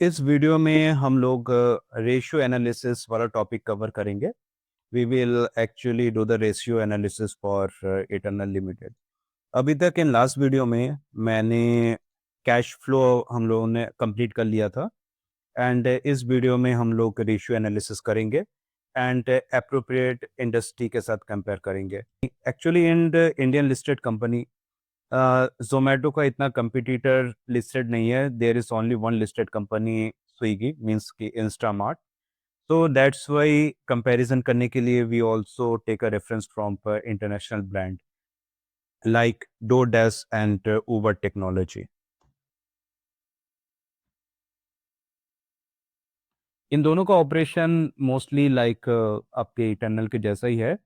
इस वीडियो में हम लोग रेशियो एनालिसिस वाला टॉपिक कवर करेंगे। We will actually do the ratio analysis for Eternal Limited. अभी तक इन लास्ट वीडियो में मैंने कैश फ्लो हम लोगों ने कंप्लीट कर लिया था एंड इस वीडियो में हम लोग रेशियो एनालिसिस करेंगे एंड अप्रोप्रिएट इंडस्ट्री के साथ कंपेयर करेंगे। Actually in Indian listed company Zomato का इतना कंपटीटर लिस्टेड नहीं है। There is only one listed company, Swiggy means की इंस्टामार्ट। तो दैट्स वाई कंपैरिजन करने के लिए we also take a reference from international brand like DoorDash and Uber technology. इन दोनों का ऑपरेशन मोस्टली लाइक आपके इटर्नल के जैसा ही है।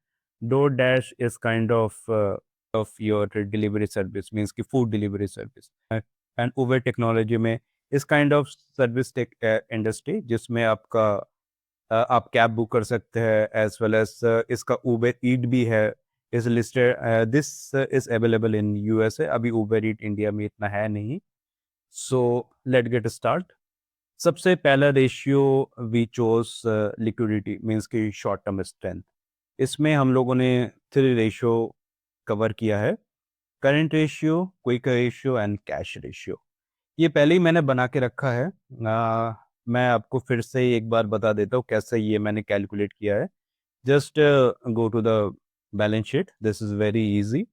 DoorDash is kind of your delivery service, means की food delivery service, and Uber technology में इस kind of service tech industry जिसमें आपका आप कैब बुक कर सकते हैं एज वेल एज इसका उबर ईट भी है। Is listed, this is available in USA. अभी उबर ईट इंडिया में इतना है नहीं। So let get start. सबसे पहला ratio we chose liquidity, means की शॉर्ट टर्म स्ट्रेंथ। इसमें हम लोगों ने 3 रेशियो कवर किया है: current ratio, quick ratio and cash ratio. ये पहले ही मैंने बना के रखा है। मैं आपको फिर से एक बार बता देता हूँ कैसे ये मैंने कैलकुलेट किया है। Just go to the balance sheet, this is very easy.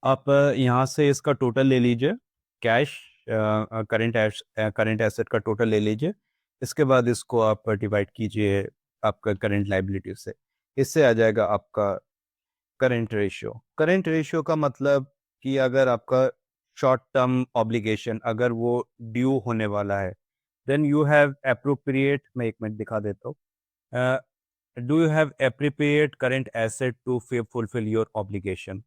आप यहाँ से इसका टोटल ले लीजिए, कैश करंट एसेट का टोटल ले लीजिए। इसके बाद इसको आप डिवाइड कीजिए आपका करंट लाइबिलिटी से। इससे आ जाएगा आपका करंट रेशियो। करंट रेशियो का मतलब कि अगर आपका शॉर्ट टर्म ऑब्लिगेशन अगर वो ड्यू होने वाला है, देन यू हैव एप्रोप्रिएट, मैं एक मिनट दिखा देता हूँ, do you have appropriate current asset to fulfil your obligation.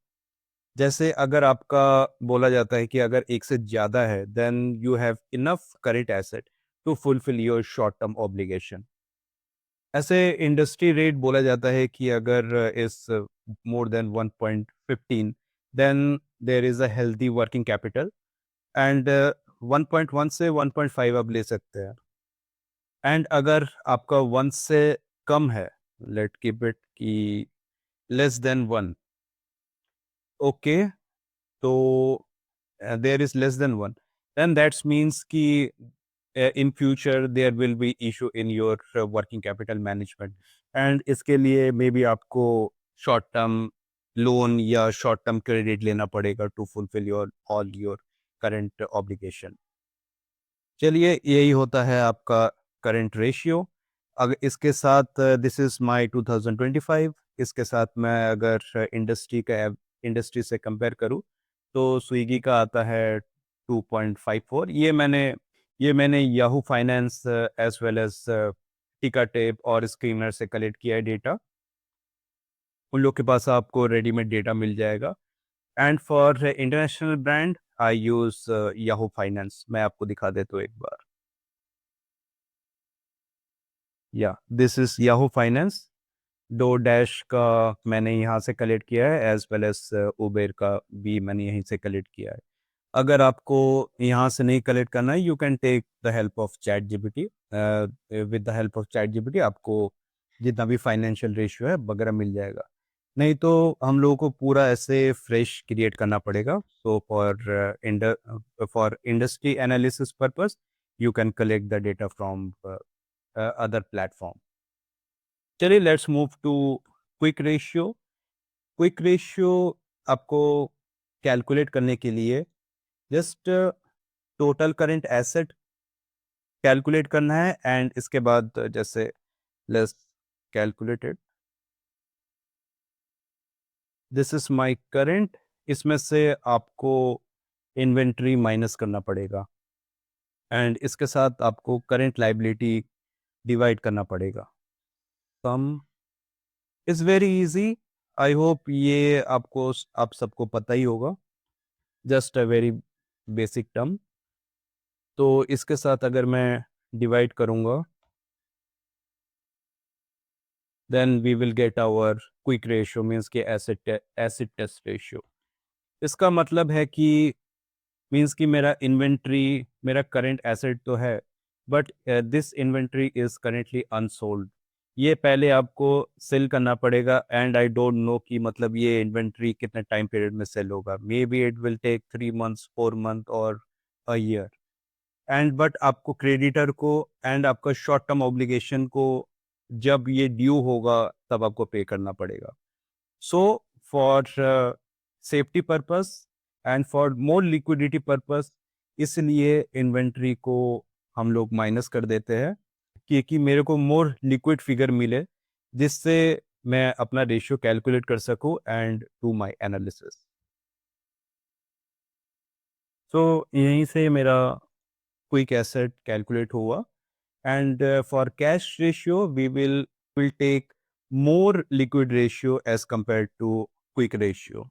जैसे अगर आपका बोला जाता है कि अगर एक से ज़्यादा है, then you have enough current asset to fulfil your short term obligation. ऐसे इंडस्ट्री रेट बोला जाता है कि अगर इस more than 1.15, then there is a healthy working capital and 1.1 से 1.5 आप ले सकते हैं। एंड अगर आपका 1 से कम है, लेट कीप इट की लेस देन 1, ओके, तो there is less than 1, then that's means कि in future there will be issue in your working capital management, and इसके लिए मे बी आपको शॉर्ट टर्म लोन या शॉर्ट टर्म क्रेडिट लेना पड़ेगा to fulfil your all your current obligation. चलिए, यही होता है आपका करंट रेशियो। अगर इसके साथ दिस इज माय 2025, इसके साथ मैं अगर इंडस्ट्री से कंपेयर करूं तो स्विगी का आता है 2.54। ये मैंने Yahoo finance as well as Tickertape और स्क्रीनर से कलेक्ट किया है डेटा। उन लोग के पास आपको रेडीमेड डेटा मिल जाएगा। And for international brand I use Yahoo finance. मैं आपको दिखा देता हूँ एक बार। या this is Yahoo finance. DoorDash का मैंने यहाँ से कलेक्ट किया है एज वेल एज उबेर का भी मैंने यहीं से कलेक्ट किया है। अगर आपको यहाँ से नहीं कलेक्ट करना है, you can take the help of chat GPT. With the help of chat GPT आपको जितना भी फाइनेंशियल रेशियो है वगैरह मिल जाएगा। नहीं तो हम लोगों को पूरा ऐसे फ्रेश क्रिएट करना पड़ेगा। So for industry analysis purpose you can collect the data from other platform. चलिए, let's move to quick ratio. Quick ratio आपको कैलकुलेट करने के लिए just total current asset calculate करना है एंड इसके बाद जैसे let's calculate it. This is my current. इसमें से आपको इन्वेंट्री माइनस करना पड़ेगा एंड इसके साथ आपको करंट लाइबिलिटी डिवाइड करना पड़ेगा। Sum is very easy. I hope ये आप सबको पता ही होगा। Just a very basic term. तो इसके साथ अगर मैं डिवाइड करूंगा, then we will get our quick ratio, means के एसिड टेस्ट रेशियो। इसका मतलब है कि मीन्स कि मेरा इन्वेंट्री, मेरा करंट एसेट तो है, but this inventory is currently unsold. ये पहले आपको सेल करना पड़ेगा एंड आई डोंट नो कि मतलब ये इन्वेंट्री कितने टाइम पीरियड में सेल होगा। Maybe it will take 3 months, 4 month और अ ईयर। एंड बट आपको क्रेडिटर को एंड आपका शॉर्ट टर्म ऑब्लिगेशन को जब ये ड्यू होगा तब आपको पे करना पड़ेगा। So for safety purpose and for more liquidity purpose, इसलिए इन्वेंट्री को हम लोग माइनस कर देते हैं कि मेरे को मोर लिक्विड फिगर मिले, जिससे मैं अपना रेशियो कैलकुलेट कर सकूं and do my analysis. So यहीं से मेरा क्विक एसेट कैलकुलेट हुआ। And for cash ratio we will take more liquid ratio as compare to quick ratio.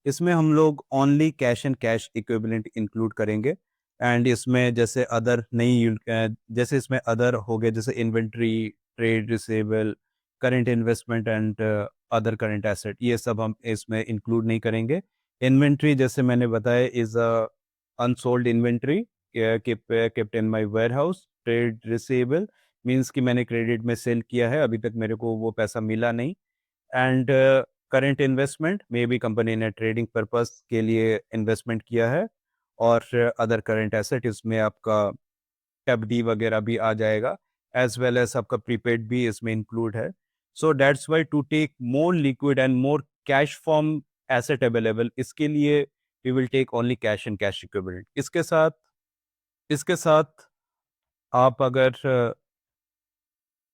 इसमें हम लोग only cash and cash equivalent include करेंगे। एंड इसमें जैसे अदर नहीं जैसे इसमें अदर हो गए, जैसे inventory, trade receivable, current investment and other current asset, ये सब हम इसमें इंक्लूड नहीं करेंगे। इन्वेंट्री जैसे मैंने बताया is a unsold inventory kept in my warehouse. Trade receivable means कि मैंने क्रेडिट में सेल किया है, अभी तक मेरे को वो पैसा मिला नहीं। And current investment may be company ने ट्रेडिंग पर्पस के लिए इन्वेस्टमेंट किया है। और अदर करंट एसेट इसमें आपका एफडी वगैरह भी आ जाएगा, एज वेल एज आपका प्रीपेड भी इसमें इंक्लूड है। So that's why to take more liquid and more cash form asset available, इसके लिए we will take only cash and cash equivalent. इसके साथ आप अगर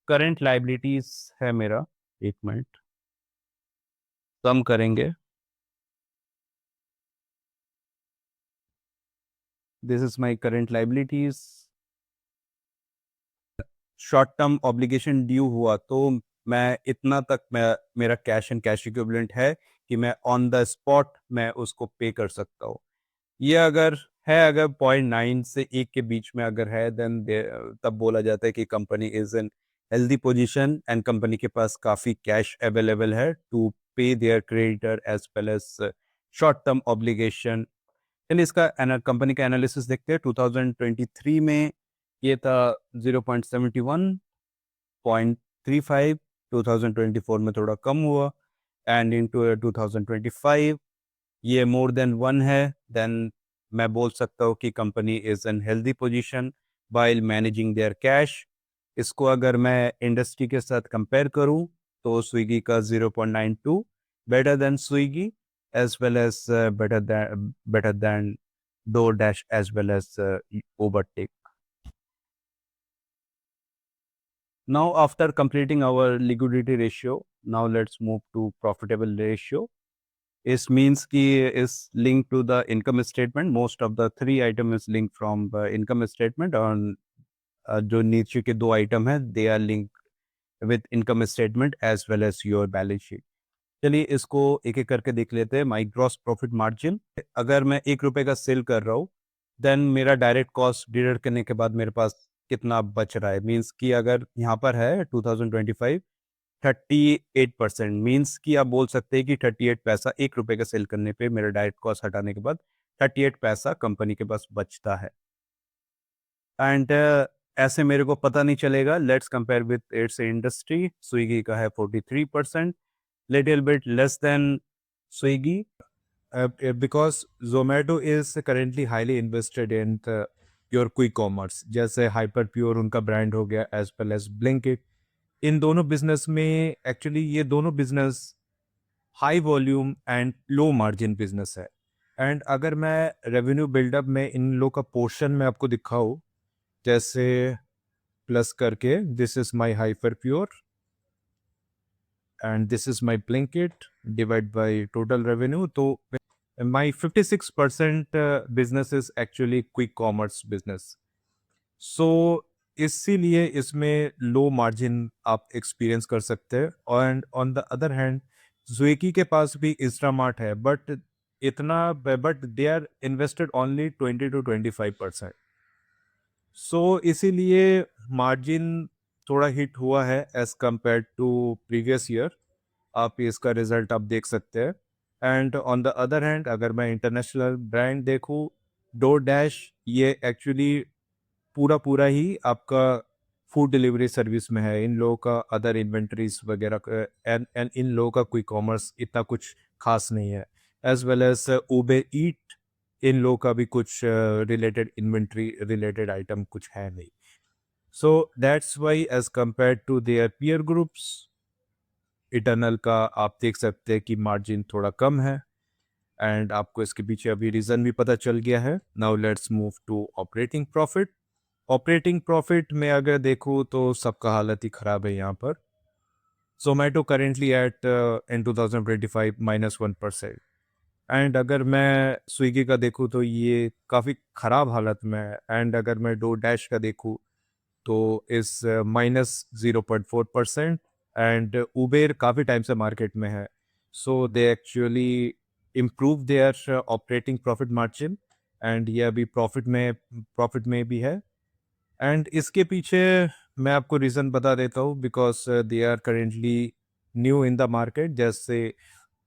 करंट लाइबिलिटीज है मेरा, एक मिनट कम करेंगे। This is my current liabilities. Short term obligation due हुआ तो मैं इतना तक मेरा कैश एंड कैश इक्विवेलेंट है कि मैं ऑन द स्पॉट मैं उसको पे कर सकता हूँ। ये अगर 0.9 से 1 के बीच में अगर है, देन तब बोला जाता है कि company is in healthy position and company के पास काफ़ी कैश अवेलेबल है to pay their creditor as well as short term obligation. चलिए इसका कंपनी का एनालिसिस देखते हैं। 2023 में ये था 0.71, 0.35। 2024 में थोड़ा कम हुआ एंड इन 2025 ये मोर देन 1 है। देन मैं बोल सकता हूँ कि company is in healthy position while managing there cash. इसको अगर मैं इंडस्ट्री के साथ कंपेयर करूँ तो स्विगी का 0.92 better than Swiggy, as well as better than DoorDash, as well as Overtake. Now, after completing our liquidity ratio, now let's move to profitable ratio. This means ki is linked to the income statement. Most of the three item is linked from income statement, और जो नीचे के दो item है they are linked with income statement as well as your balance sheet. चलिए इसको एक एक करके देख लेते हैं। माई ग्रॉस प्रॉफिट मार्जिन, अगर मैं 1 रुपए का सेल कर रहा हूँ देन मेरा डायरेक्ट कॉस्ट डिडक्ट करने के बाद मेरे पास कितना बच रहा है। मीन्स कि अगर यहाँ पर है 2025 38%, मीन्स कि आप बोल सकते हैं कि 38 पैसा 1 रुपए का सेल करने पे मेरा डायरेक्ट कॉस्ट हटाने के बाद 38 पैसा कंपनी के पास बचता है। एंड ऐसे मेरे को पता नहीं चलेगा। Let's compare with its industry. Swiggy का है 43%, little bit less than Swiggy, because Zomato is currently highly invested in your quick commerce, जैसे Hyperpure उनका ब्रांड हो गया, as well as Blinkit। इन दोनों बिजनेस में एक्चुअली ये दोनों business high volume and low margin business है। एंड अगर मैं रेवेन्यू बिल्डअप में इन लोग का पोर्शन में आपको दिखाऊँ, जैसे प्लस करके this is my Hyperpure and this is my Blinkit divide by total revenue. तो my 56% business is actually quick commerce business. So इसीलिए इसमें लो मार्जिन आप एक्सपीरियंस कर सकते हैं। And on the other hand Swiggy के पास भी इंस्टामार्ट है, but they are invested only 20 to 25%। सो इसीलिए मार्जिन थोड़ा हिट हुआ है as compare to previous year. आप इसका रिजल्ट आप देख सकते हैं। And on the other hand अगर मैं इंटरनेशनल ब्रांड देखूँ, डोर डैश, ये एक्चुअली पूरा ही आपका फूड डिलीवरी सर्विस में है। इन लोगों का अदर इन्वेंटरीज वगैरह एंड इन लोगों का कोई कॉमर्स इतना कुछ खास नहीं है। एज वेल एज उबेर ईट, इन लोगों का भी कुछ रिलेटेड इन्वेंट्री रिलेटेड आइटम कुछ है नहीं। So that's why as compare to their peer groups, Eternal का आप देख सकते हैं कि मार्जिन थोड़ा कम है, एंड आपको इसके पीछे अभी रीज़न भी पता चल गया है। Now let's move to operating profit. Operating profit में अगर देखूँ तो सबका हालत ही ख़राब है यहाँ पर। Zomato currently eight in 2025 -1%, and अगर मैं स्विगी का देखूँ तो ये काफ़ी ख़राब हालत में है। एंड अगर मैं डो डैश का देखूँ तो इस -0.4%, एंड उबेर काफ़ी टाइम से मार्केट में है। So they actually improve their operating profit margin, and ये अभी प्रॉफिट में भी है। एंड इसके पीछे मैं आपको रीज़न बता देता हूँ, because they are currently new in the market. जैसे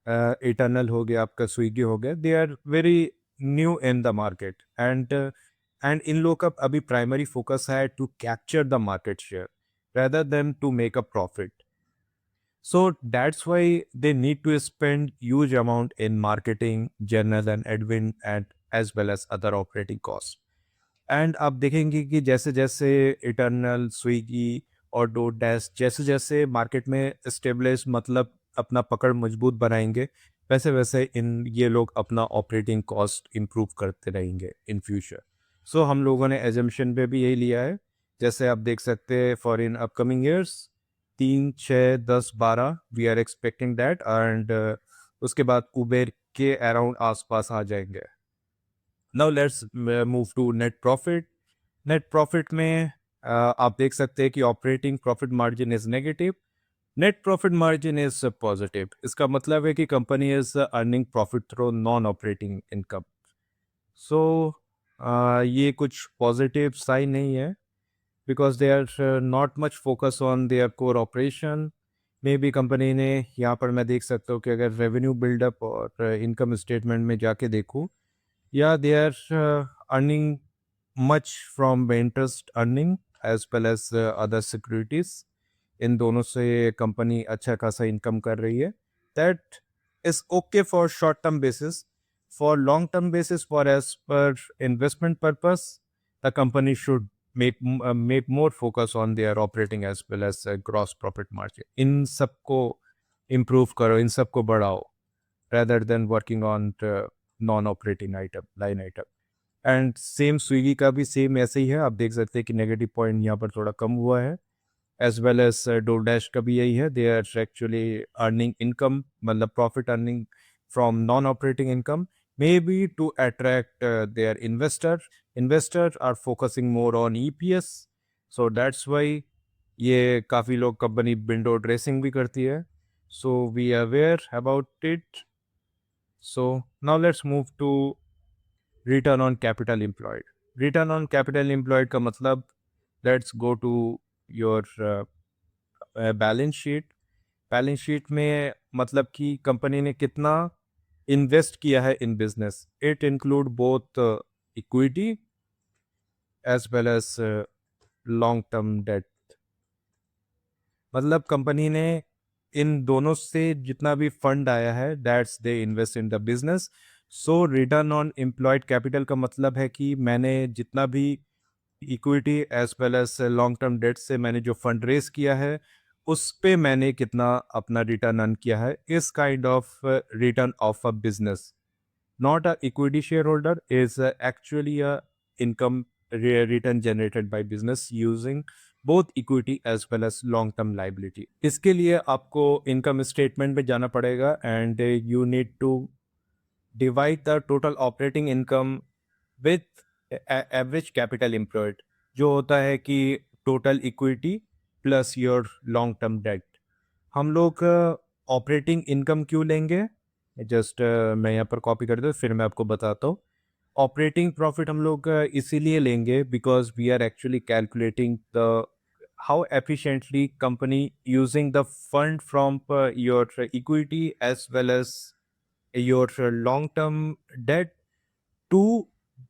इटर्नल हो गया, आपका स्विगी हो गया, they are very new in the market, and इन लोगों का अभी प्राइमरी फोकस है to capture the market share rather than to make a profit. So that's why they need to spend huge amount in marketing, general and admin, and as well as other operating costs. And आप देखेंगे कि जैसे जैसे eternal, Swiggy और DoorDash जैसे जैसे market में स्टेबलिश, मतलब अपना पकड़ मजबूत बनाएंगे, वैसे वैसे इन ये लोग अपना ऑपरेटिंग कॉस्ट इम्प्रूव करते रहेंगे इन फ्यूचर। सो हम लोगों ने एजम्पशन पे भी यही लिया है। जैसे आप देख सकते हैं for in upcoming years 3, 6, 10, 12 we are expecting that, and उसके बाद उबेर के अराउंड आसपास आ जाएंगे। Now let's move to net profit. Net profit में आप देख सकते हैं कि operating profit margin is negative, net profit margin is positive. इसका मतलब है कि company is earning profit through non operating income. So ये कुछ पॉजिटिव साइन नहीं है, because they are not much focus on their core operation. Maybe company ने यहाँ पर मैं देख सकता हूँ कि अगर रेवेन्यू बिल्डअप और इनकम स्टेटमेंट में जाके देखूँ, या they are earning much from interest earning as well as other securities। इन दोनों से कंपनी अच्छा खासा इनकम कर रही है। That is okay for short term basis. For long term basis, for as per investment purpose, the company should make more focus on their operating as well as gross profit margin. इन सबको improve करो, इन सबको बढ़ाओ, rather than working on non operating item, line item. And same Swiggy का भी same ऐसे ही है। आप देख सकते हैं कि नेगेटिव पॉइंट यहाँ पर थोड़ा कम हुआ है। एज वेल एज डोरडैश का भी यही है। They are actually earning income, मतलब profit earning from non operating income, may be to attract their investor are focusing more on EPS. So that's why ये काफ़ी लोग कंपनी विंडो ड्रेसिंग भी करती है। So we are aware about it. So now let's move to return on capital employed. Return on capital employed का मतलब, let's go to your balance sheet. Balance sheet में मतलब कि कंपनी ने कितना इन्वेस्ट किया है in business. It include both equity as well as long term debt. मतलब कंपनी ने इन दोनों से जितना भी फंड आया है, that's they invest in the business. So return on employed capital का मतलब है कि मैंने जितना भी equity as well as long term debt से मैंने जो फंड रेज किया है, उस पे मैंने कितना अपना रिटर्न अर्न किया है। इस kind of return of a business, not a equity shareholder, is actually a income return generated by business using both equity as well as long term liability। इसके लिए आपको इनकम स्टेटमेंट में जाना पड़ेगा, and you need to divide the total operating income with average capital employed, जो होता है कि total equity plus your long term debt. हम लोग ऑपरेटिंग इनकम क्यों लेंगे, जस्ट मैं यहाँ पर कॉपी कर दूँ फिर मैं आपको बताता हूँ। ऑपरेटिंग प्रॉफिट हम लोग इसीलिए लेंगे because we are actually calculating the how efficiently company using the fund from your equity as well as your long term debt to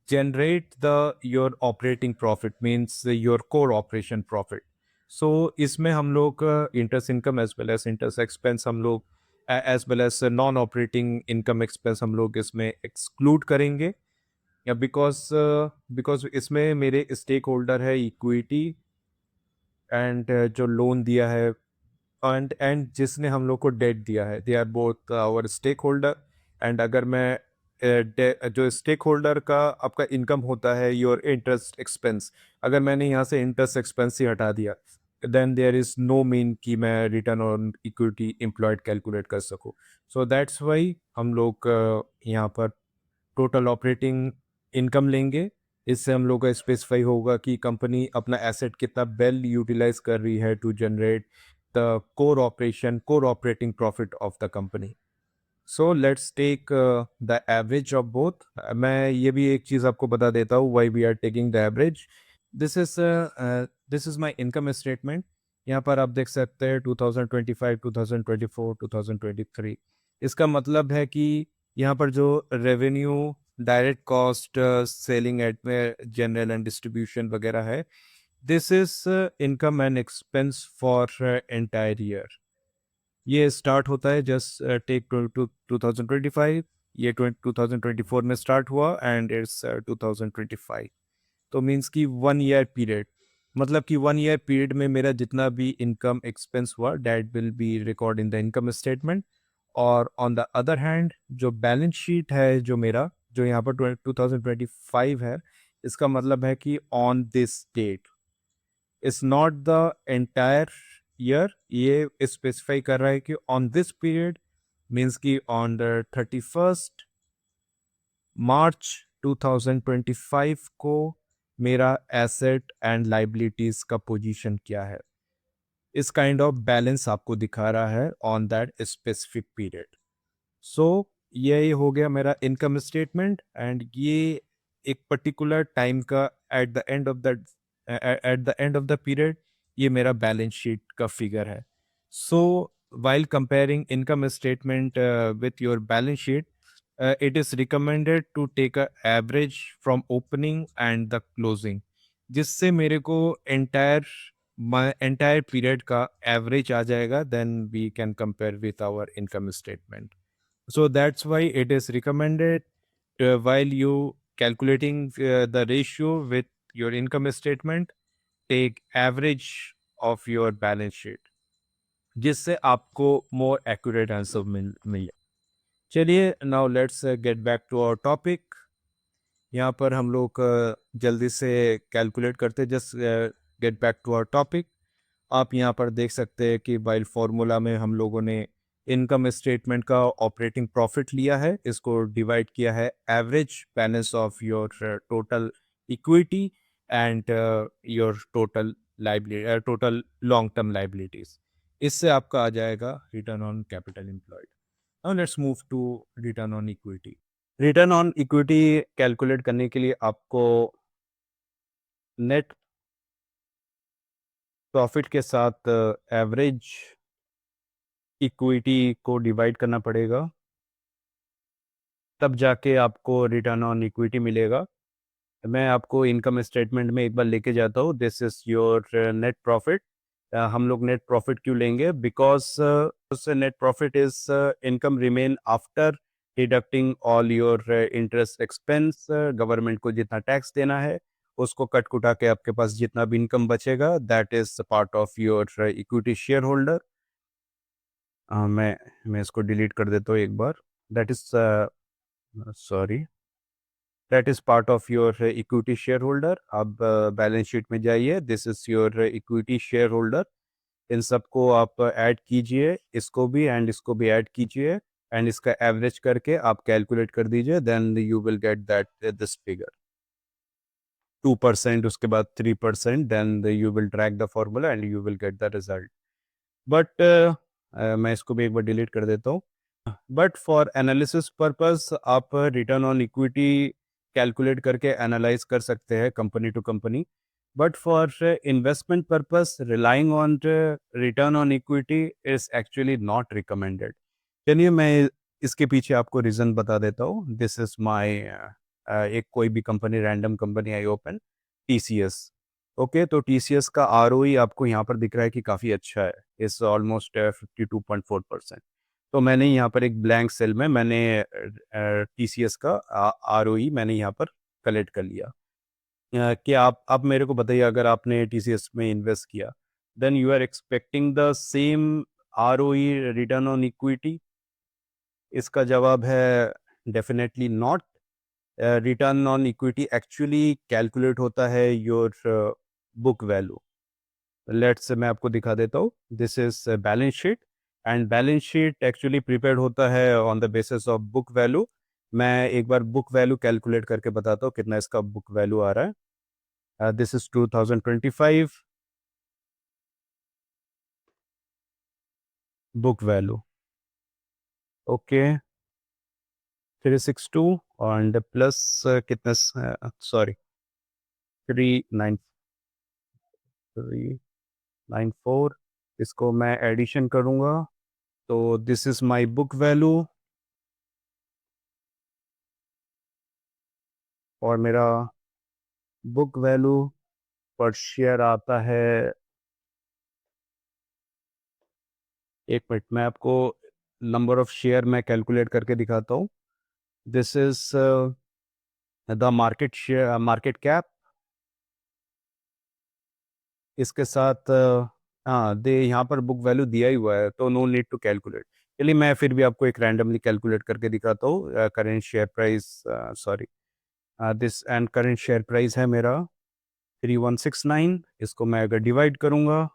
generate the your operating profit means your core operation profit. So इसमें हम लोग interest income as well as interest expense हम लोग as well as non operating income expense हम लोग इसमें exclude करेंगे, या बिकॉज बिकॉज इसमें मेरे स्टेक होल्डर है इक्विटी एंड जो लोन दिया है एंड जिसने हम लोग को डेट दिया है, they are both our stakeholder. And अगर मैं जो स्टेक होल्डर का आपका इनकम होता है योर इंटरेस्ट एक्सपेंस, अगर मैंने यहाँ से इंटरेस्ट एक्सपेंस ही हटा दिया, then there is no mean कि मैं return on equity employed calculate कर सकूँ। सो दैट्स वाई हम लोग यहाँ पर टोटल ऑपरेटिंग इनकम लेंगे। इससे हम लोग का स्पेसिफाई होगा कि कंपनी अपना एसेट कितना वेल यूटिलाइज कर रही है to generate the core operating profit of the company. So let's take the average of both. मैं ये भी एक चीज़ आपको बता देता हूँ why we are taking the average. This is my income statement. यहाँ पर आप देख सकते हैं 2025, 2024, 2023। इसका मतलब है कि यहाँ पर जो revenue, direct cost, selling general and distribution वगैरह है, this is income and expense for entire year. ये स्टार्ट होता है जस्ट टेक 2025, ये 2024 में स्टार्ट हुआ एंड इट्स 2025। तो मीन्स कि 1 ईयर पीरियड, मतलब कि 1 ईयर पीरियड में मेरा जितना भी इनकम एक्सपेंस हुआ that will B record in the income statement. और ऑन द अदर हैंड जो बैलेंस शीट है जो मेरा, जो यहाँ पर 2025 है, इसका मतलब है कि on this date is not the entire year, ये स्पेसिफाई कर रहा है कि ऑन दिस पीरियड मीन्स कि ऑन द 31st मार्च 2025 को मेरा एसेट एंड लाइबिलिटीज का पोजीशन क्या है। इस काइंड ऑफ बैलेंस आपको दिखा रहा है ऑन दैट स्पेसिफिक पीरियड। सो ये हो गया मेरा इनकम स्टेटमेंट एंड ये एक पर्टिकुलर टाइम का at the end of the period ये मेरा बैलेंस शीट का फिगर है। सो while comparing income statement with your balance sheet, it is recommended to take a average from opening and the closing, जिससे मेरे को entire period का average आ जाएगा, then we can compare with our income statement. So that's why it is recommended while you calculating the ratio with your income statement, take average of your balance sheet, जिससे आपको more accurate answer मिले। चलिए now let's get back to our topic. यहाँ पर हम लोग जल्दी से कैलकुलेट करते, just get back to our topic. आप यहाँ पर देख सकते हैं कि वाइल फॉर्मूला में हम लोगों ने इनकम स्टेटमेंट का ऑपरेटिंग प्रॉफिट लिया है, इसको डिवाइड किया है average balance of your total equity and your total long term liabilities. इससे आपका आ जाएगा return on capital employed. Now let's move to return on equity. Return on equity calculate करने के लिए आपको नेट प्रॉफिट के साथ एवरेज इक्विटी को डिवाइड करना पड़ेगा, तब जाके आपको रिटर्न ऑन इक्विटी मिलेगा। मैं आपको इनकम स्टेटमेंट में एक बार लेके जाता हूँ। This is your net profit. हम लोग नेट प्रॉफिट क्यों लेंगे? Because net profit is income remain after deducting all your interest expense. Government को जितना टैक्स देना है उसको कट कुटा के आपके पास जितना भी इनकम बचेगा that is part of your equity share holder. मैं इसको डिलीट कर देता हूँ एक बार। That is sorry, that is part of your equity share holder. अब बैलेंस शीट में जाइए, this is your equity share holder. इन सबको आप ऐड कीजिए, इसको भी एंड इसको भी ऐड कीजिए एंड इसका एवरेज करके आप कैलकुलेट कर दीजिए, then you will get that this figure 2%, उसके बाद 3%, then you will track the formula and you will get the result. But मैं इसको भी एक बार डिलीट कर देता हूँ। बट फॉर एनालिसिस पर्पस आप रिटर्न ऑन इक्विटी कैलकुलेट करके एनालाइज कर सकते हैं company to company, but for investment purpose relying on return on equity is actually not recommended. चलिए मैं इसके पीछे आपको रीज़न बता देता हूँ। दिस इज माई एक कोई भी company, random company I open TCS। Okay, तो TCS का ROE आपको यहाँ पर दिख रहा है कि काफ़ी अच्छा है, इस ऑलमोस्ट 52.4%। तो मैंने यहाँ पर एक ब्लैंक सेल में मैंने TCS का ROE मैंने यहाँ पर कलेक्ट कर लिया। कि आप मेरे को बताइए, अगर आपने TCS में इन्वेस्ट किया, then you are expecting the same ROE, return on equity? इसका जवाब है definitely not. Return on equity actually calculate होता है योर बुक वैल्यू। लेट्स मैं आपको दिखा देता हूँ। This is balance sheet, and balance sheet actually prepared होता है on the basis of book value. मैं एक बार बुक वैल्यू कैलकुलेट करके बताता हूँ कितना इसका बुक वैल्यू आ रहा है। This is 2025 book value. Okay, 362 and plus कितना, सॉरी, 39394, इसको मैं एडिशन करूंगा तो this is my book value, और मेरा बुक वैल्यू पर शेयर आता है, एक मिनट मैं आपको नंबर ऑफ शेयर मैं कैलकुलेट करके दिखाता हूँ। This is the market share, market cap, इसके साथ हाँ दे यहाँ पर बुक वैल्यू दिया ही हुआ है, तो नो नीड टू कैलकुलेट। चलिए मैं फिर भी आपको एक रैंडमली कैलकुलेट करके दिखाता हूँ। Current share price, sorry, this and current share price है मेरा 3169। इसको मैं अगर डिवाइड करूँगा,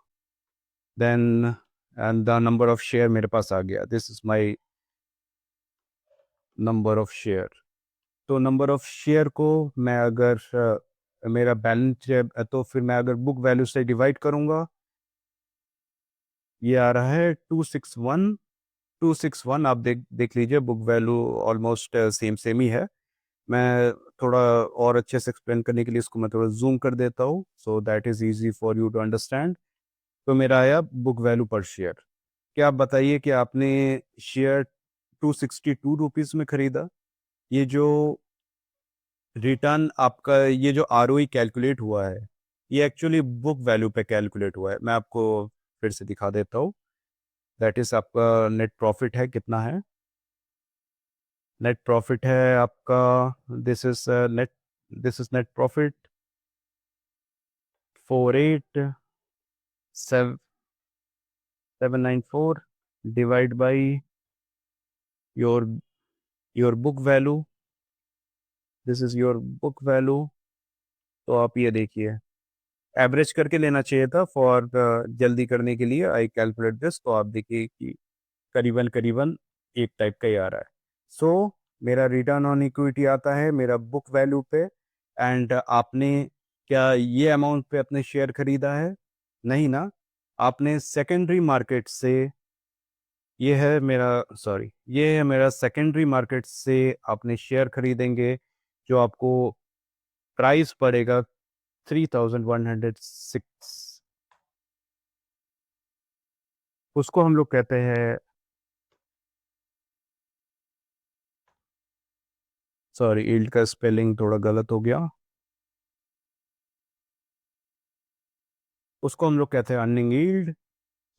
then and the number of share मेरे पास आ गया। This is my number of share. तो नंबर ऑफ शेयर को मैं अगर मेरा बैलेंस है, तो फिर मैं अगर बुक वैल्यू से डिवाइड करूँगा, ये आ रहा है 261। 261 आप देख देख लीजिए, book value almost same same ही है। मैं थोड़ा और अच्छे से एक्सप्लेन करने के लिए इसको मैं थोड़ा जूम कर देता हूँ, so that is easy for you to understand. तो मेरा आया बुक वैल्यू पर शेयर। क्या आप बताइए कि आपने शेयर 262 रुपीज़ में खरीदा? ये जो रिटर्न आपका, ये जो ROE कैलकुलेट हुआ है, ये एक्चुअली बुक वैल्यू पे कैलकुलेट हुआ है। मैं आपको फिर से दिखा देता हूँ। दैट इज़ आपका नेट प्रॉफिट है, कितना है? नेट प्रॉफिट है आपका, this is net, this is net profit 48794 divide by your your book value. This is your book value. तो आप ये देखिए, एवरेज करके लेना चाहिए था फॉर जल्दी करने के लिए आई कैलकुलेट दिस। तो आप देखिए कि करीबन करीबन एक टाइप का ही आ रहा है। सो मेरा रिटर्न ऑन इक्विटी आता है मेरा बुक वैल्यू पे। एंड आपने क्या ये अमाउंट पे अपने शेयर खरीदा है? नहीं ना, आपने सेकेंडरी मार्केट से, ये है मेरा, सॉरी, ये है मेरा सेकेंडरी मार्केट से आपने शेयर खरीदेंगे, जो आपको प्राइस पड़ेगा 3106। उसको हम लोग कहते हैं, सॉरी यील्ड का स्पेलिंग थोड़ा गलत हो गया, उसको हम लोग कहते हैं अर्निंग यील्ड।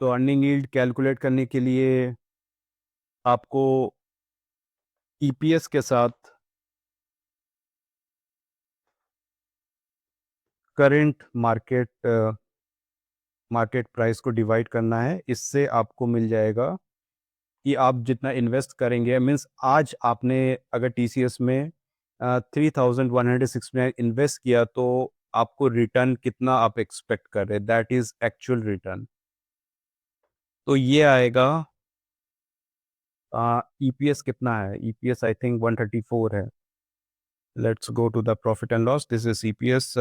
तो अर्निंग यील्ड कैलकुलेट करने के लिए आपको EPS के साथ करंट मार्केट प्राइस को डिवाइड करना है। इससे आपको मिल जाएगा कि आप जितना इन्वेस्ट करेंगे, मीन्स आज आपने अगर TCS में 3169 इन्वेस्ट किया, तो आपको रिटर्न कितना आप एक्सपेक्ट कर रहे हैं, दैट इज एक्चुअल रिटर्न। तो ये आएगा, EPS कितना है? EPS आई थिंक 134 है। Let's go to the profit and loss. This is EPS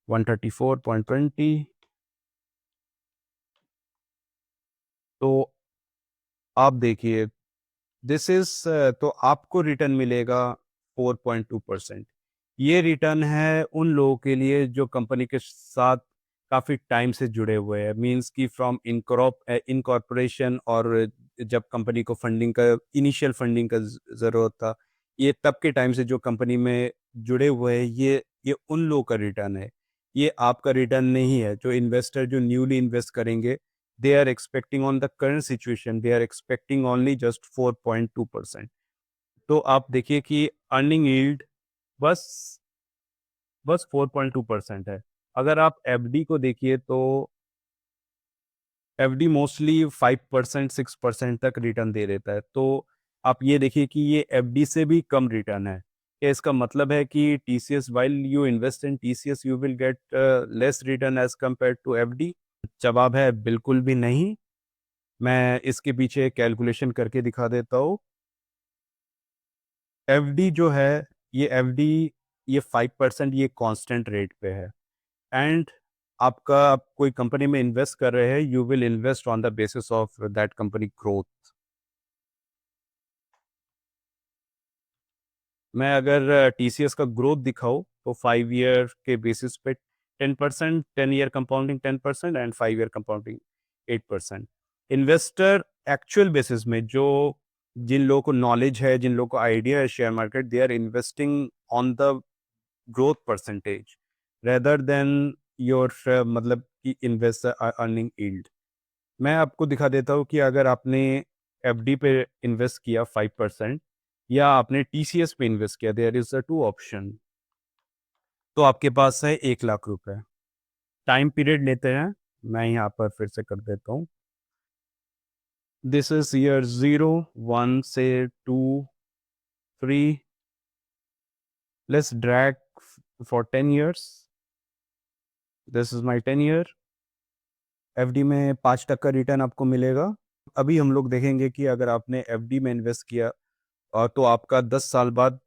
134.20। तो आप देखिए, दिस इज, तो आपको रिटर्न मिलेगा 4.2%। ये रिटर्न है उन लोगों के लिए जो कंपनी के साथ काफ़ी टाइम से जुड़े हुए हैं, मींस कि फ्रॉम इनकॉर्पोरेशन, और जब कंपनी को फंडिंग का, इनिशियल फंडिंग का ज़रूरत था, ये तब के टाइम से जो कंपनी में जुड़े हुए हैं, ये उन लोगों का रिटर्न है, ये आपका रिटर्न नहीं है। जो इन्वेस्टर जो न्यूली इन्वेस्ट करेंगे, they are expecting on the current situation, they are expecting only just 4.2%। तो आप देखिए कि अर्निंग यील्ड बस 4.2% है। अगर आप एफडी को देखिए तो एफडी मोस्टली 5% 6% तक रिटर्न दे देता है। तो आप ये देखिए कि ये एफडी से भी कम रिटर्न है। क्या इसका मतलब है कि TCS, while you invest in TCS you will get less return as compared to FD? जवाब है बिल्कुल भी नहीं। मैं इसके पीछे कैलकुलेशन करके दिखा देता हूँ। एफडी जो है, ये एफडी, ये 5% ये कांस्टेंट रेट पे है। एंड आपका, आप कोई कंपनी में इन्वेस्ट कर रहे हैं, you will invest on the basis of that company growth. मैं अगर टीसीएस का ग्रोथ दिखाऊं तो 5 ईयर के बेसिस पे 10%, 10 year compounding 10% and 5 year compounding 8%। Investor actual basis में, जो जिन लोगों को नॉलेज है, जिन लोगों को आइडिया है share market, they are investing on the growth percentage rather than your, मतलब कि इन्वेस्ट अर्निंग यील्ड। मैं आपको दिखा देता हूँ कि अगर आपने एफडी पे इन्वेस्ट किया 5% या आपने टीसीएस पे इन्वेस्ट किया, there is a two option. तो आपके पास है 1 लाख रुपए। टाइम पीरियड लेते हैं, मैं यहाँ पर फिर से कर देता हूँ। दिस इज ईयर 0, 1 से 2, 3, let's drag for 10 years. This is my 10 year. FD में 5% रिटर्न आपको मिलेगा। अभी हम लोग देखेंगे कि अगर आपने एफडी में इन्वेस्ट किया और तो आपका 10 साल बाद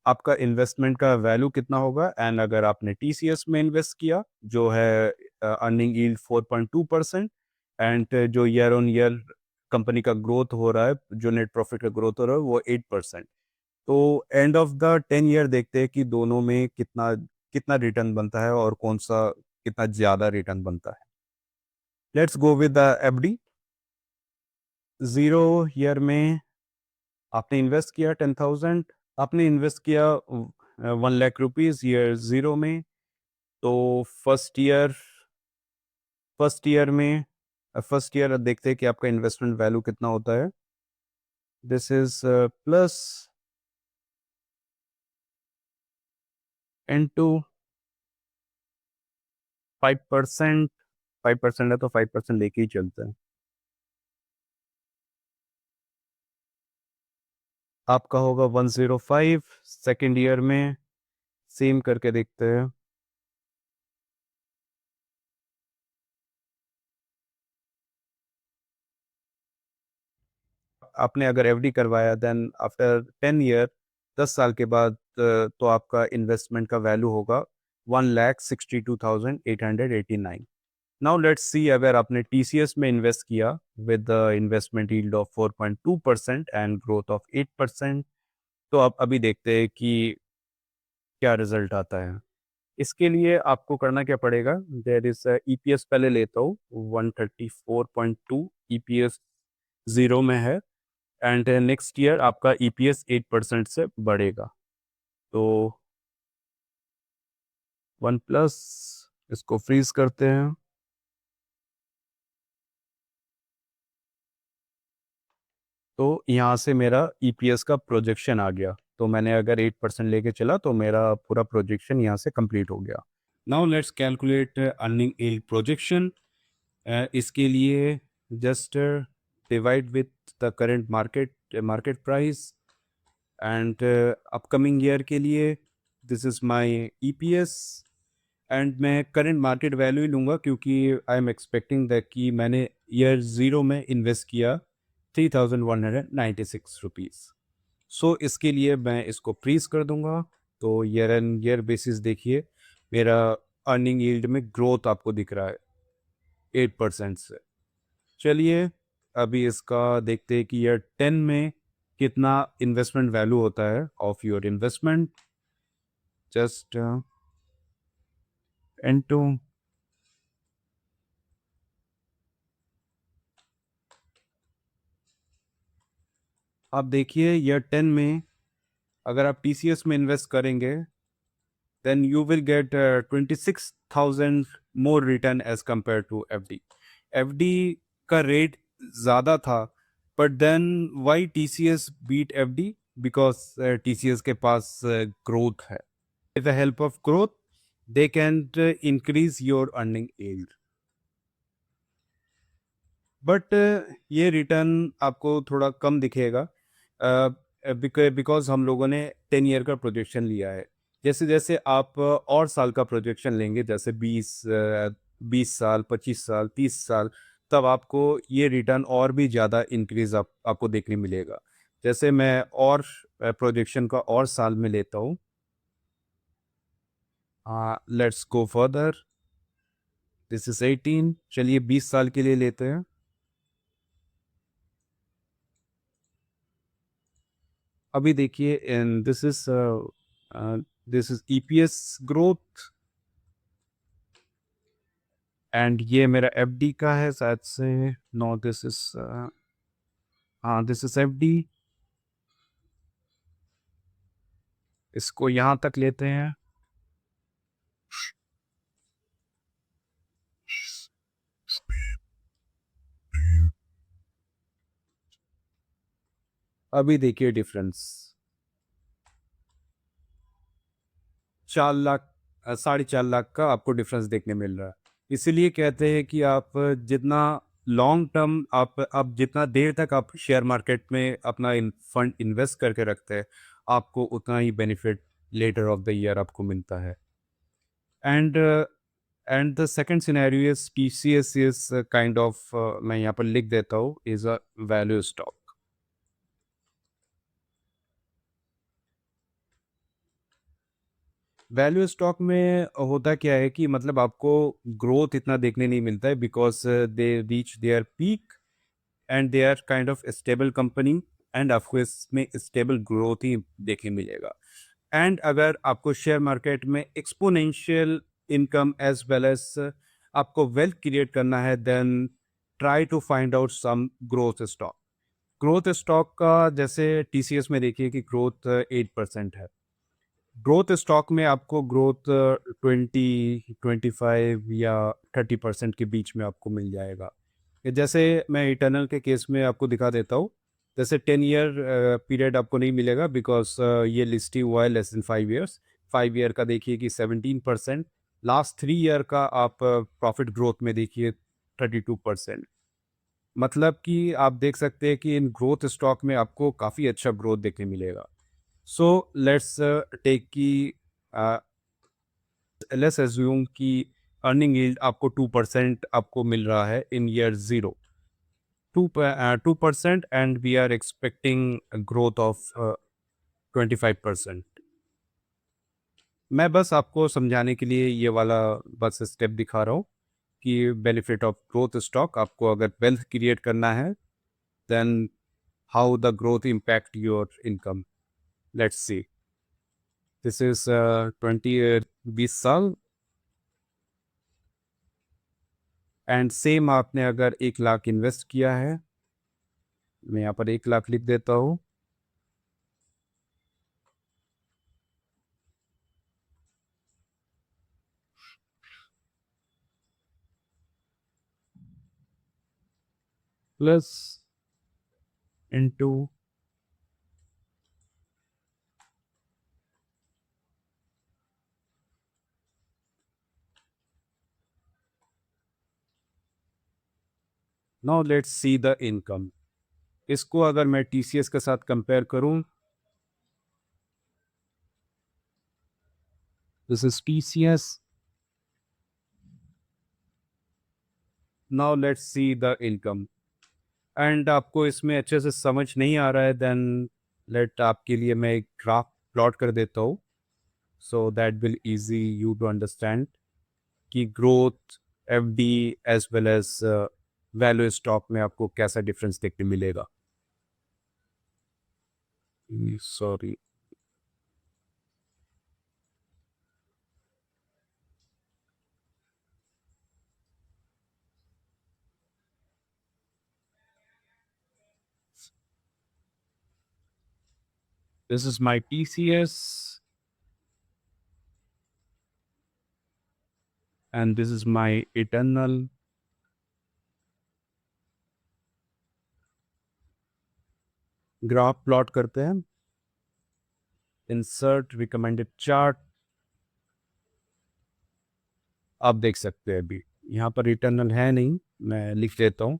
आपका इन्वेस्टमेंट का वैल्यू कितना होगा। एंड अगर आपने टीसीएस में इन्वेस्ट किया जो है अर्निंग यील्ड 4.2%, एंड जो ईयर ऑन ईयर कंपनी का ग्रोथ हो रहा है, जो नेट प्रॉफिट का ग्रोथ हो रहा है वो 8%। तो एंड ऑफ द 10 ईयर देखते हैं कि दोनों में कितना कितना रिटर्न बनता है और कौन सा कितना ज़्यादा रिटर्न बनता है। Let's go with the FD. 0 year में आपने इन्वेस्ट किया 10,000, आपने इन्वेस्ट किया 1 लाख रुपीज ईयर 0 में। तो फर्स्ट ईयर देखते हैं कि आपका इन्वेस्टमेंट वैल्यू कितना होता है। This is plus into 5%। 5% है तो 5% लेके ही चलते हैं। आपका होगा 105। सेकेंड ईयर में सेम करके देखते हैं। आपने अगर एफडी करवाया देन आफ्टर 10 ईयर, 10 साल के बाद तो आपका इन्वेस्टमेंट का वैल्यू होगा 1,62,889। नाउ लेट्स सी, अगर आपने टीसीएस में इन्वेस्ट किया with the investment yield of 4.2% and growth of 8%, तो आप अभी देखते हैं कि क्या रिजल्ट आता है। इसके लिए आपको करना क्या पड़ेगा, देयर इज ईपीएस पहले लेता हूँ। 134.2 ईपीएस 0 में है, एंड नेक्स्ट ईयर आपका ईपीएस 8% से बढ़ेगा। तो 1+, इसको फ्रीज करते हैं। तो यहाँ से मेरा ईपीएस का प्रोजेक्शन आ गया। तो मैंने अगर 8% लेके चला तो मेरा पूरा प्रोजेक्शन यहाँ से कंप्लीट हो गया। Now let's calculate earning yield projection. इसके लिए just divide with the current market price and upcoming year के लिए this is my EPS. And मैं करंट मार्केट वैल्यू ही लूँगा क्योंकि आई एम एक्सपेक्टिंग दैट कि मैंने ईयर 0 में इन्वेस्ट किया 3,196 रुपीज़। सो इसके लिए मैं इसको फ्रीज कर दूंगा। तो ईयर एंड ईयर बेसिस देखिए, मेरा अर्निंग यील्ड में ग्रोथ आपको दिख रहा है 8% से। चलिए अभी इसका देखते हैं कि ईयर 10 में कितना इन्वेस्टमेंट वैल्यू होता है of your investment. Just into, आप देखिए ईयर 10 में अगर आप टीसीएस में इन्वेस्ट करेंगे then you will get 26,000 more return as compared to FD. FD का रेट ज़्यादा था, but then why TCS beat FD? Because TCS के पास growth है. With the help of growth, they can increase your earning yield. But ये return आपको थोड़ा कम दिखेगा because हम लोगों ने 10 ईयर का प्रोजेक्शन लिया है। जैसे जैसे आप और साल का प्रोजेक्शन लेंगे, जैसे 20 साल, 25 साल, 30 साल, तब आपको ये रिटर्न और भी ज़्यादा इंक्रीज आपको देखने मिलेगा। जैसे मैं और प्रोजेक्शन का और साल में लेता हूँ। Let's go further. This is 18, चलिए 20 साल के लिए लेते हैं। अभी देखिए, and this is EPS growth, and ये मेरा एफडी का है शायद से। नो, दिस इज हाँ, दिस इज एफडी। इसको यहाँ तक लेते हैं। अभी देखिए डिफरेंस 4 लाख, 4.5 लाख का आपको डिफरेंस देखने मिल रहा है। इसीलिए कहते हैं कि आप जितना लॉन्ग टर्म आप जितना देर तक आप शेयर मार्केट में अपना फंड इन्वेस्ट करके रखते हैं, आपको उतना ही benefit later of the year आपको मिलता है। And and the second scenario is TCS is kind of, मैं यहाँ पर लिख देता हूँ, is a value stock. Value stock में होता क्या है कि मतलब आपको ग्रोथ इतना देखने नहीं मिलता है, because they reach their peak and they are kind of stable company, and आपको इसमें स्टेबल ग्रोथ ही देखने मिलेगा। एंड अगर आपको शेयर मार्केट में exponential income as well as आपको वेल्थ क्रिएट करना है, then try to find out some growth stock. Growth stock का जैसे टीसीएस में देखिए कि ग्रोथ 8% है। ग्रोथ स्टॉक में आपको ग्रोथ 20, 25 या 30% के बीच में आपको मिल जाएगा। जैसे मैं इटर्नल के केस में आपको दिखा देता हूँ। जैसे 10 ईयर पीरियड आपको नहीं मिलेगा, बिकॉज ये लिस्ट ही हुआ है लेस देन 5 ईयर्स। 5 ईयर का देखिए कि 17%। लास्ट 3 ईयर का आप प्रॉफिट ग्रोथ में देखिए 32%। मतलब कि आप देख सकते हैं कि इन ग्रोथ स्टॉक में आपको काफ़ी अच्छा ग्रोथ देखने मिलेगा। सो लेट्स टेक की लेट्स एज्यूम कि अर्निंग यील्ड आपको 2% आपको मिल रहा है in year 0। 2%, and we are expecting growth of 25%। मैं बस आपको समझाने के लिए ये वाला बस स्टेप दिखा रहा हूँ कि बेनिफिट ऑफ ग्रोथ स्टॉक, आपको अगर वेल्थ क्रिएट करना है, then how the growth impact your income. Let's see, this is 20 साल, एंड सेम आपने अगर 1 लाख इन्वेस्ट किया है, मैं यहाँ पर 1 लाख लिख देता हूँ। Plus into, now let's see the income. इसको अगर मैं टीसीएस के साथ कंपेयर करूं, this is TCS. Now let's see the income. And आपको इसमें अच्छे से समझ नहीं आ रहा है, देन लेट आपके लिए मैं एक ग्राफ प्लॉट कर देता हूँ, so that will easy you to understand कि growth, FD as well as value stock में आपको कैसा डिफरेंस देखने मिलेगा। Sorry, This is my TCS and this is my Eternal. Graph plot करते हैं, इंसर्ट रिकमेंडेड चार्ट। आप देख सकते हैं अभी यहाँ पर इटर्नल है नहीं, मैं लिख देता हूँ।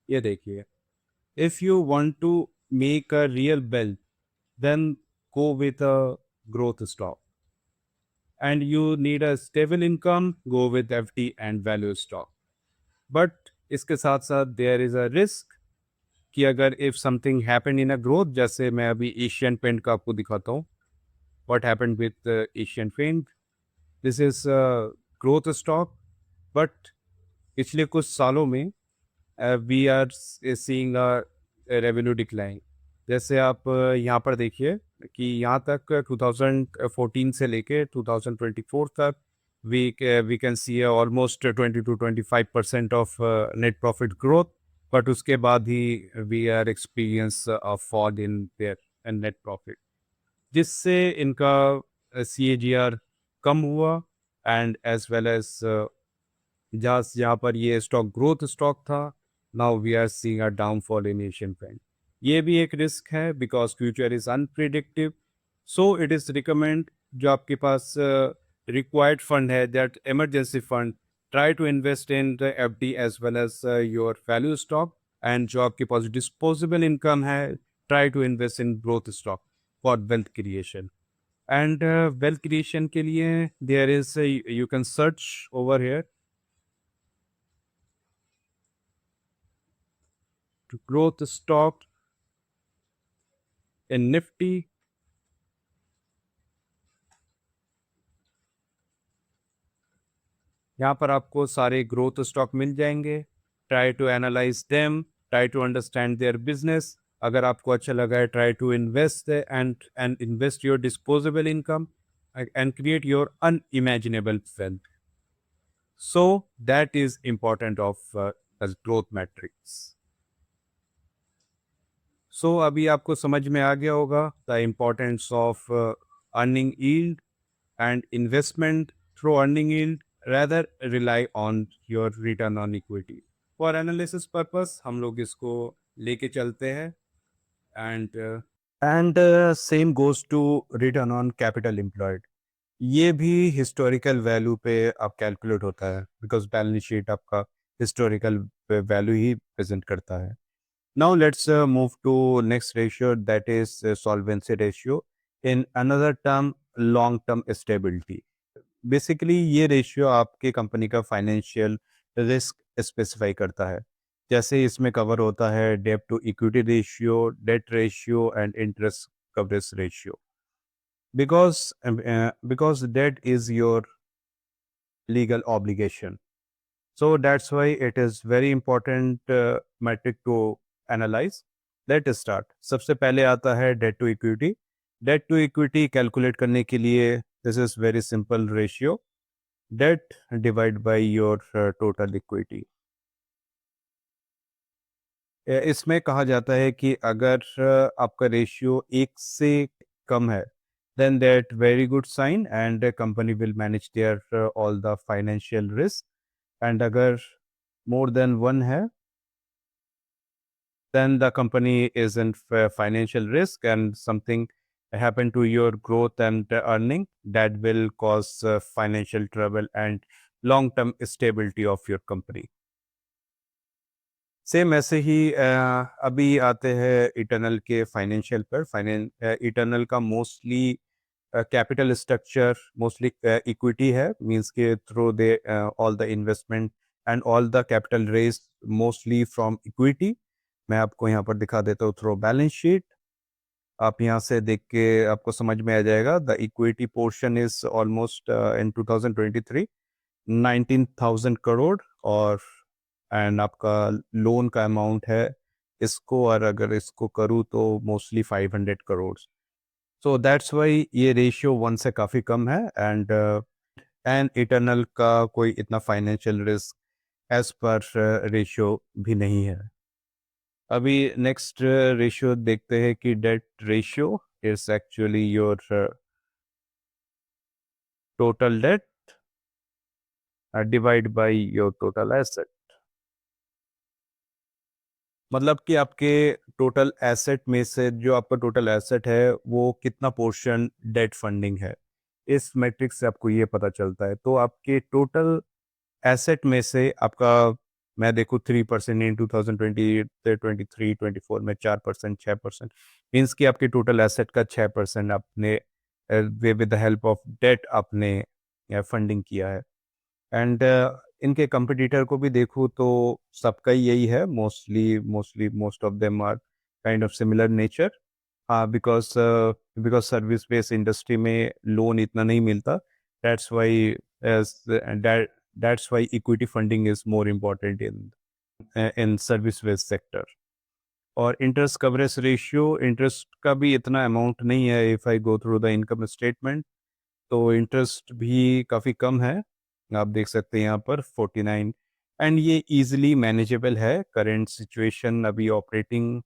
ये देखिए, if you want to make a real wealth then go with a growth stock, and you need a stable income, go with FD and value stock. But इसके साथ साथ देयर इज अ रिस्क कि अगर if something happen in a growth, जैसे मैं अभी Asian paint का आपको दिखाता हूँ, what happened with Asian paint. This is growth stock, but पिछले कुछ सालों में we are seeing a revenue decline. जैसे आप यहाँ पर देखिए कि यहाँ तक 2014 से लेके 2024 तक we can see almost 20 to 25% of net profit growth, but उसके बाद ही we are experience a fall in their net profit, जिससे इनका CAGR कम हुआ, एंड एज वेल एज जहाँ पर ये स्टॉक ग्रोथ स्टॉक था, now we are seeing a downfall in Asian Paint. ये भी एक रिस्क है because future is unpredictive. So it is recommend, जो आपके पास रिक्वायर्ड फंड है, that emergency fund, try to invest in the FD as well as your value stock, and जो आपके पास डिस्पोजेबल इनकम है, try to invest in growth stock for wealth creation. And wealth creation के लिए there is, you can search over here growth stock in Nifty। यहाँ पर आपको सारे ग्रोथ स्टॉक मिल जाएंगे। Try to analyse them, try to understand their business. अगर आपको अच्छा लगा है, try to invest and invest your disposable income and create your unimaginable wealth. So that is important of growth matrix. So अभी आपको समझ में आ गया होगा the importance of earning yield and investment through earning yield, rather rely on your return on equity. For analysis purpose हम लोग इसको लेके चलते हैं, and same goes to return on capital employed। ये भी हिस्टोरिकल वैल्यू पे आप कैलकुलेट होता है, बिकॉज बैलेंस शीट आपका हिस्टोरिकल वैल्यू ही प्रेजेंट करता है। Now let's move to next ratio, that is solvency ratio, in another term long term stability. Basically ये रेशियो आपके कंपनी का फाइनेंशियल रिस्क स्पेसिफाई करता है। जैसे इसमें कवर होता है debt to equity ratio, debt ratio and interest coverage ratio. Because debt is your legal obligation, so that's why it is very important metric to analyze। Let us start। सबसे पहले आता है debt to equity. Debt to equity calculate करने के लिए this is very simple ratio, debt divide by your total equity. इसमें कहा जाता है कि अगर आपका रेशियो 1 से कम है, then that very good sign and the company will manage their all the financial risk, and अगर more than 1 है, then the company is in financial risk and something happen to your growth and earning that will cause financial trouble and long term stability of your company। Same ऐसे ही अभी आते हैं eternal के financial पर। Eternal का mostly capital structure mostly equity है, means के through they all the investment and all the capital raise mostly from equity. मैं आपको यहाँ पर दिखा देता हूँ थ्रू बैलेंस शीट। आप यहाँ से देख के आपको समझ में आ जाएगा। The equity portion is almost in 2023 19,000 crore, और एंड आपका लोन का अमाउंट है इसको, और अगर इसको करूँ तो mostly 500 crore. So that's why ये रेशियो 1 से काफ़ी कम है एंड इटर्नल का कोई इतना फाइनेंशियल रिस्क एज पर रेशियो भी नहीं है। अभी नेक्स्ट रेशियो देखते हैं कि debt ratio is actually your total debt divide by your total asset. मतलब कि आपके टोटल एसेट में से जो आपका टोटल एसेट है वो कितना पोर्शन डेट फंडिंग है, इस मैट्रिक्स से आपको ये पता चलता है। तो आपके टोटल एसेट में से आपका, मैं देखूँ 3% इन 2020 23 24 में 4% 6%, मीन्स कि आपके टोटल एसेट का 6% आपने with the help of debt आपने फंडिंग किया है। एंड इनके कंपटीटर को भी देखूँ तो सबका ही यही है, most of them are kind of similar nature. हाँ, बिकॉज सर्विस बेस्ड इंडस्ट्री में लोन इतना नहीं मिलता, that's why that's why equity funding is more important in service based sector. और इंटरेस्ट कवरेज रेशियो, इंटरेस्ट का भी इतना अमाउंट नहीं है। If I go through the income statement तो इंटरेस्ट भी काफ़ी कम है, आप देख सकते हैं यहाँ पर 49, एंड ये इजीली मैनेजेबल है। करंट सिचुएशन अभी operating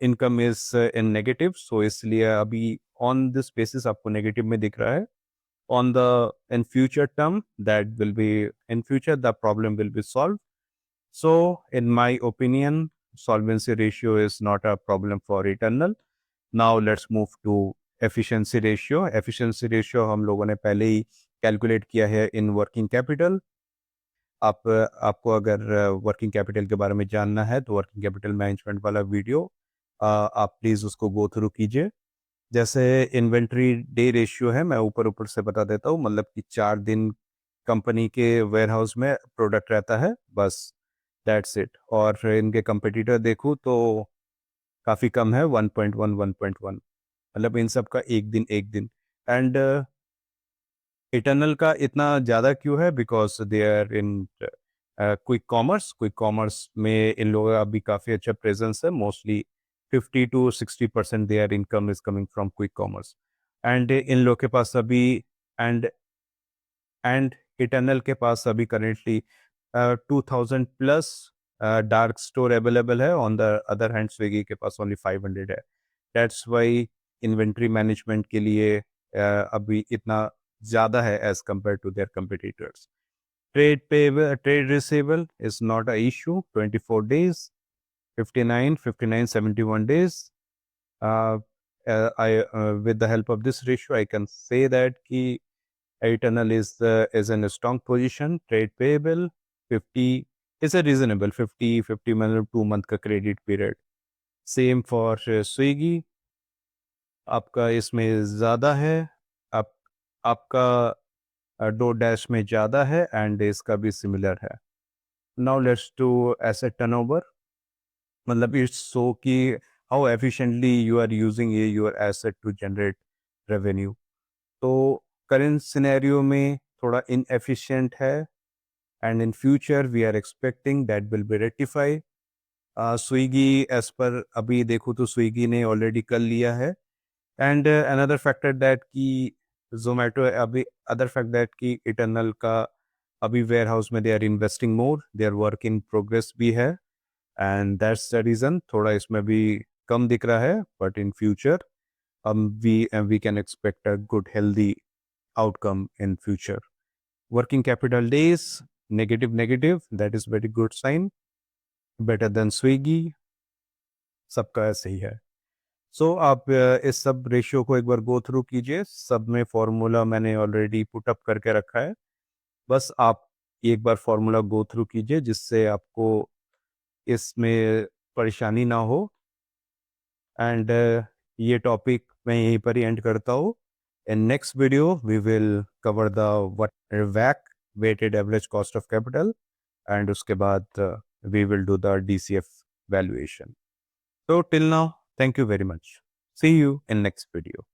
income is in negative, so इसलिए अभी ऑन दिस बेसिस आपको नेगेटिव में दिख रहा है। On the in future term that will be, in future the problem will be solve. So in my opinion solvency ratio is not a problem for eternal. Now let's move to efficiency ratio. Efficiency ratio हम लोगों ने पहले ही calculate किया है in working capital. आपको अगर working capital के बारे में जानना है तो वर्किंग कैपिटल मैनेजमेंट वाला वीडियो आप प्लीज़ उसको गो थ्रू कीजिए। जैसे इन्वेंट्री डे रेशियो है, मैं ऊपर ऊपर से बता देता हूँ, मतलब कि 4 दिन कंपनी के वेयरहाउस में प्रोडक्ट रहता है, बस दैट्स इट। और इनके कंपटीटर देखूँ तो काफ़ी कम है, 1.1 1.1, मतलब इन सब का एक दिन। एंड इटर्नल का इतना ज़्यादा क्यों है, because they are in quick commerce में इन लोगों का अभी काफ़ी अच्छा प्रेजेंस है। Mostly 50 to 60% their income is coming from quick commerce. And इन लोग के पास अभी एंड एंड इटर्नल के पास अभी currently 2000 plus dark store available है। On the other hand Swiggy के पास ओनली 500 है। दैट्स वाई इन्वेंट्री मैनेजमेंट के लिए अभी इतना ज़्यादा है as compare to their competitors. Trade receivable is not a issue, 24 days, 59 71 days. With the help of this ratio I can say that ki Eternal is in a strong position. Trade payable 50 is a reasonable 50 मतलब 2 month का credit period. Same for Swiggy, आपका इसमें ज़्यादा है, आप आपका dough dash में ज़्यादा है एंड इसका भी सिमिलर है। Now let's to asset turnover, मतलब इट्स सो कि how efficiently you are using your asset to generate revenue. तो करेंट सिनेरियो में थोड़ा इनएफिशिएंट है and in future we are expecting that will be rectified. Swiggy as पर अभी देखो तो स्विगी ने ऑलरेडी कर लिया है। एंड अनदर फैक्टर दैट कि जोमेटो अभी, अदर फैक्ट दैट कि इटर्नल का अभी वेयर हाउस में they are investing more, their work in progress भी है, एंड दैट्स द रीज़न थोड़ा इसमें भी कम दिख रहा है। But in future we can expect a good healthy outcome in future. Working capital days negative, that is very good sign, better than Swiggy, सबका ऐसे ही है। सो आप इस सब रेशियो को एक बार गो थ्रू कीजिए, सब में फॉर्मूला मैंने ऑलरेडी पुट अप करके रखा है, बस आप एक बार फॉर्मूला गो थ्रू कीजिए जिससे आपको इसमें परेशानी ना हो। एंड ये टॉपिक मैं यहीं पर ही एंड करता हूँ। In next video we will cover the वैक, weighted average cost of capital, and उसके बाद we will do the DCF valuation. So till now, thank you very much. See you in next video.